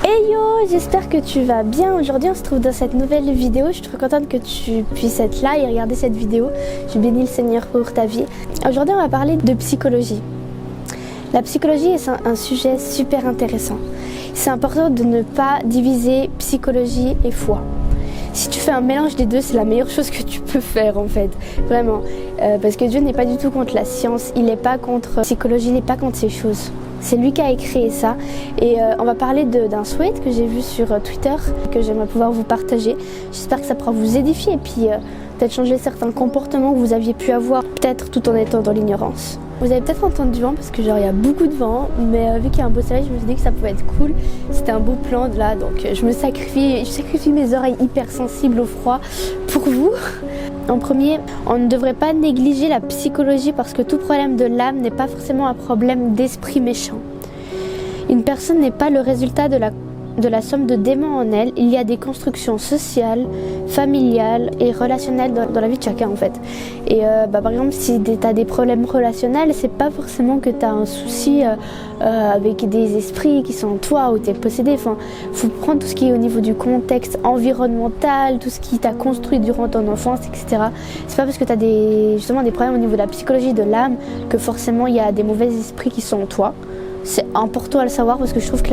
Hey yo, j'espère que tu vas bien. Aujourd'hui on se trouve dans cette nouvelle vidéo. Je suis trop contente que tu puisses être là et regarder cette vidéo. Je bénis le Seigneur pour ta vie. Aujourd'hui on va parler de psychologie. La psychologie est un sujet super intéressant. C'est important de ne pas diviser psychologie et foi. Si tu fais un mélange des deux, c'est la meilleure chose que tu peux faire en fait, vraiment. Parce que Dieu n'est pas du tout contre la science, il n'est pas contre la psychologie, il n'est pas contre ces choses. C'est lui qui a créé ça et on va parler d'un souhait que j'ai vu sur Twitter que j'aimerais pouvoir vous partager. J'espère que ça pourra vous édifier et puis peut-être changer certains comportements que vous aviez pu avoir, peut-être tout en étant dans l'ignorance. Vous avez peut-être entendu du vent parce que genre il y a beaucoup de vent, mais vu qu'il y a un beau soleil, je me suis dit que ça pouvait être cool. C'était un beau plan là, donc je sacrifie mes oreilles hypersensibles au froid pour vous. En premier, on ne devrait pas négliger la psychologie parce que tout problème de l'âme n'est pas forcément un problème d'esprit méchant. Une personne n'est pas le résultat de la somme de démons en elle. Il y a des constructions sociales, familiales et relationnelles dans la vie de chacun en fait. Et par exemple, si tu as des problèmes relationnels, c'est pas forcément que tu as un souci avec des esprits qui sont en toi ou tu es possédé. Enfin, faut prendre tout ce qui est au niveau du contexte environnemental, tout ce qui t'a construit durant ton enfance, etc. C'est pas parce que tu as justement des problèmes au niveau de la psychologie de l'âme que forcément il y a des mauvais esprits qui sont en toi. C'est important à le savoir parce que je trouve que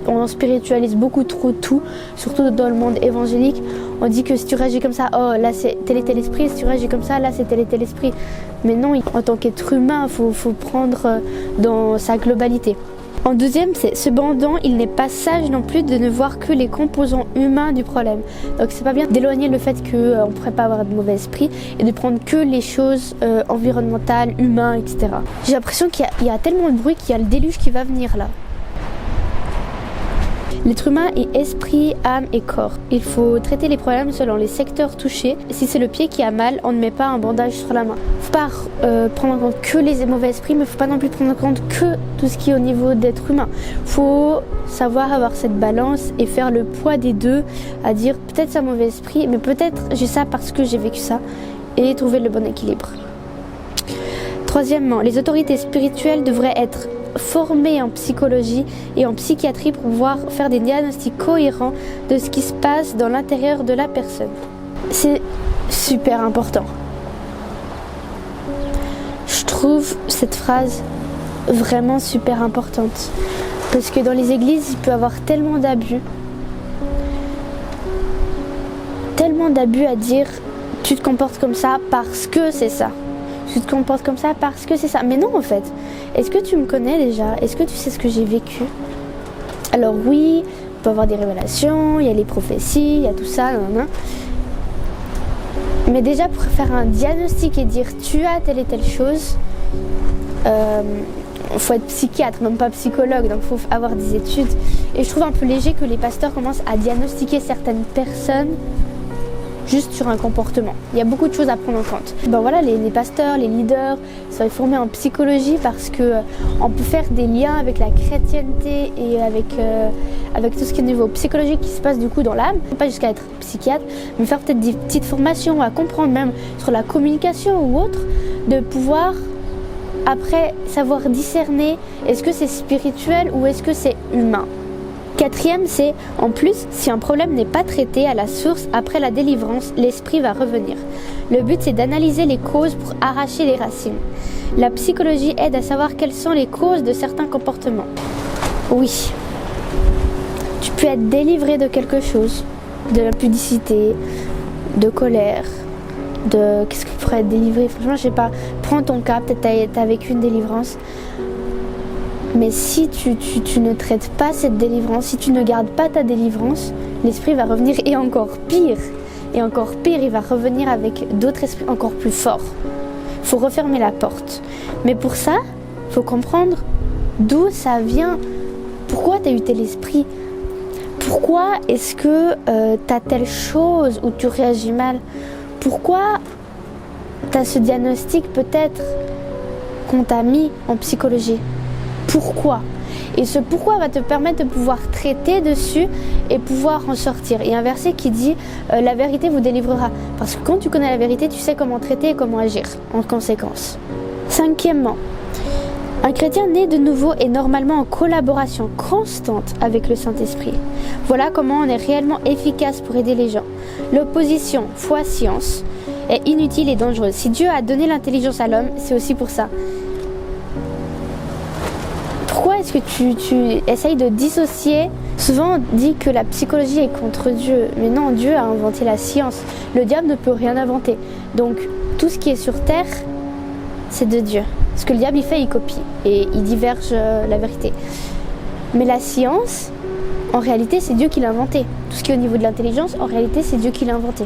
on spiritualise beaucoup trop tout, surtout dans le monde évangélique. On dit que si tu réagis comme ça, oh là c'est tel et tel esprit, si tu réagis comme ça, là c'est tel et tel esprit. Mais non, en tant qu'être humain, il faut prendre dans sa globalité. En deuxième, c'est cependant, il n'est pas sage non plus de ne voir que les composants humains du problème. Donc c'est pas bien d'éloigner le fait qu'on ne pourrait pas avoir de mauvais esprit et de prendre que les choses environnementales, humaines, etc. J'ai l'impression qu'il y a tellement de bruit qu'il y a le déluge qui va venir là. L'être humain est esprit, âme et corps. Il faut traiter les problèmes selon les secteurs touchés. Si c'est le pied qui a mal, on ne met pas un bandage sur la main. Il ne faut pas prendre en compte que les mauvais esprits, mais il ne faut pas non plus prendre en compte que tout ce qui est au niveau d'être humain. Il faut savoir avoir cette balance et faire le poids des deux, à dire peut-être c'est un mauvais esprit, mais peut-être j'ai ça parce que j'ai vécu ça, et trouver le bon équilibre. Troisièmement, les autorités spirituelles devraient être formés en psychologie et en psychiatrie pour pouvoir faire des diagnostics cohérents de ce qui se passe dans l'intérieur de la personne. C'est super important. Je trouve cette phrase vraiment super importante parce que dans les églises, il peut y avoir tellement d'abus à dire tu te comportes comme ça parce que c'est ça. Tu te comportes comme ça parce que c'est ça. Mais non en fait. Est-ce que tu me connais déjà? Est-ce que tu sais ce que j'ai vécu? Alors oui, on peut avoir des révélations, il y a les prophéties, il y a tout ça, mais déjà pour faire un diagnostic et dire tu as telle et telle chose, faut être psychiatre, même pas psychologue, donc il faut avoir des études. Et je trouve un peu léger que les pasteurs commencent à diagnostiquer certaines personnes juste sur un comportement. Il y a beaucoup de choses à prendre en compte. Voilà, les pasteurs, les leaders sont formés en psychologie parce que on peut faire des liens avec la chrétienté et avec tout ce qui est au niveau psychologique qui se passe du coup dans l'âme. Pas jusqu'à être psychiatre, mais faire peut-être des petites formations à comprendre même sur la communication ou autre, de pouvoir après savoir discerner est-ce que c'est spirituel ou est-ce que c'est humain. Quatrième, c'est en plus, si un problème n'est pas traité à la source après la délivrance, l'esprit va revenir. Le but, c'est d'analyser les causes pour arracher les racines. La psychologie aide à savoir quelles sont les causes de certains comportements. Oui, tu peux être délivré de quelque chose, de l'impudicité, de colère, de... Qu'est-ce qui pourrait être délivré? Franchement, je sais pas. Prends ton cas, peut-être t'as vécu une délivrance. Mais si tu ne traites pas cette délivrance, si tu ne gardes pas ta délivrance, l'esprit va revenir et encore pire. Et encore pire, il va revenir avec d'autres esprits encore plus forts. Il faut refermer la porte. Mais pour ça, il faut comprendre d'où ça vient. Pourquoi tu as eu tel esprit? Pourquoi est-ce que tu as telle chose où tu réagis mal? Pourquoi tu as ce diagnostic peut-être qu'on t'a mis en psychologie? Pourquoi? Et ce pourquoi va te permettre de pouvoir traiter dessus et pouvoir en sortir. Il y a un verset qui dit la vérité vous délivrera. Parce que quand tu connais la vérité, tu sais comment traiter et comment agir en conséquence. Cinquièmement, Un chrétien né de nouveau est normalement en collaboration constante avec le Saint-Esprit. Voilà comment on est réellement efficace pour aider les gens. L'opposition foi-science est inutile et dangereuse. Si Dieu a donné l'intelligence à l'homme, c'est aussi pour ça. Pourquoi est-ce que tu essayes de dissocier? Souvent on dit que la psychologie est contre Dieu, mais non, Dieu a inventé la science. Le diable ne peut rien inventer. Donc tout ce qui est sur terre, c'est de Dieu. Ce que le diable il fait, il copie et il diverge la vérité. Mais la science, en réalité, c'est Dieu qui l'a inventé. Tout ce qui est au niveau de l'intelligence, en réalité, c'est Dieu qui l'a inventé.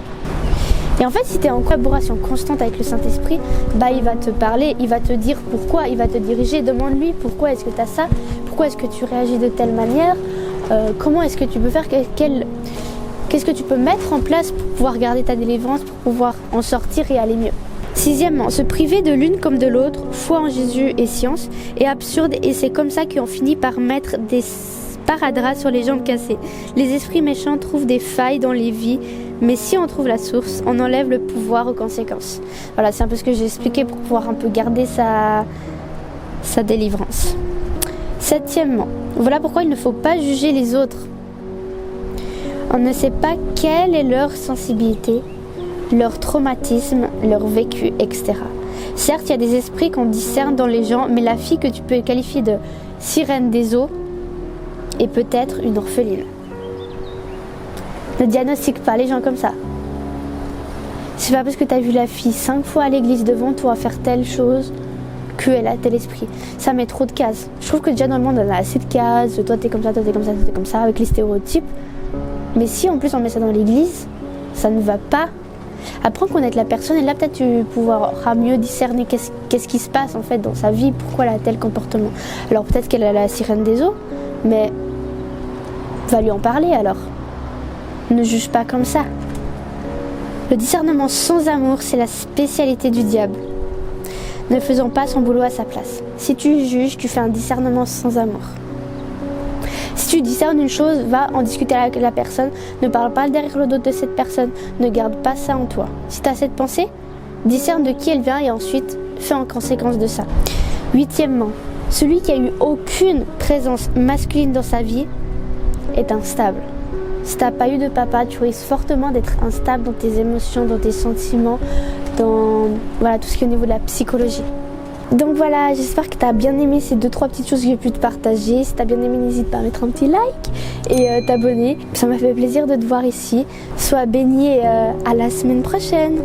Et en fait, si tu es en collaboration constante avec le Saint-Esprit, il va te parler, il va te dire pourquoi, il va te diriger. Demande-lui pourquoi est-ce que tu as ça, pourquoi est-ce que tu réagis de telle manière, comment est-ce que tu peux faire, qu'est-ce que tu peux mettre en place pour pouvoir garder ta délivrance, pour pouvoir en sortir et aller mieux. Sixièmement, se priver de l'une comme de l'autre, foi en Jésus et science, est absurde et c'est comme ça qu'on finit par mettre des sparadraps sur les jambes cassées. Les esprits méchants trouvent des failles dans les vies, mais si on trouve la source, on enlève le pouvoir aux conséquences. Voilà, c'est un peu ce que j'ai expliqué pour pouvoir un peu garder sa délivrance. Septièmement, voilà pourquoi il ne faut pas juger les autres. On ne sait pas quelle est leur sensibilité, leur traumatisme, leur vécu, etc. Certes, il y a des esprits qu'on discerne dans les gens, mais la fille que tu peux qualifier de sirène des eaux est peut-être une orpheline. Ne diagnostique pas les gens comme ça. C'est pas parce que tu as vu la fille 5 fois à l'église devant toi faire telle chose qu'elle a tel esprit. Ça met trop de cases. Je trouve que déjà dans le monde on a assez de cases. Toi t'es comme ça, toi t'es comme ça, toi t'es comme ça, avec les stéréotypes. Mais si en plus on met ça dans l'église, ça ne va pas. Apprends à connaître la personne et là peut-être tu pourras mieux discerner qu'est-ce qui se passe en fait dans sa vie, pourquoi elle a tel comportement. Alors peut-être qu'elle a la sirène des eaux, mais va lui en parler alors. Ne juge pas comme ça. Le discernement sans amour, c'est la spécialité du diable. Ne faisons pas son boulot à sa place. Si tu juges, tu fais un discernement sans amour. Si tu discernes une chose, va en discuter avec la personne. Ne parle pas derrière le dos de cette personne. Ne garde pas ça en toi. Si tu as cette pensée, discerne de qui elle vient et ensuite fais en conséquence de ça. Huitièmement, celui qui a eu aucune présence masculine dans sa vie est instable. Si tu n'as pas eu de papa, tu risques fortement d'être instable dans tes émotions, dans tes sentiments, dans tout ce qui est au niveau de la psychologie. Donc voilà, j'espère que tu as bien aimé ces 2-3 petites choses que j'ai pu te partager. Si tu as bien aimé, n'hésite pas à mettre un petit like et t'abonner. Ça m'a fait plaisir de te voir ici. Sois béni et à la semaine prochaine.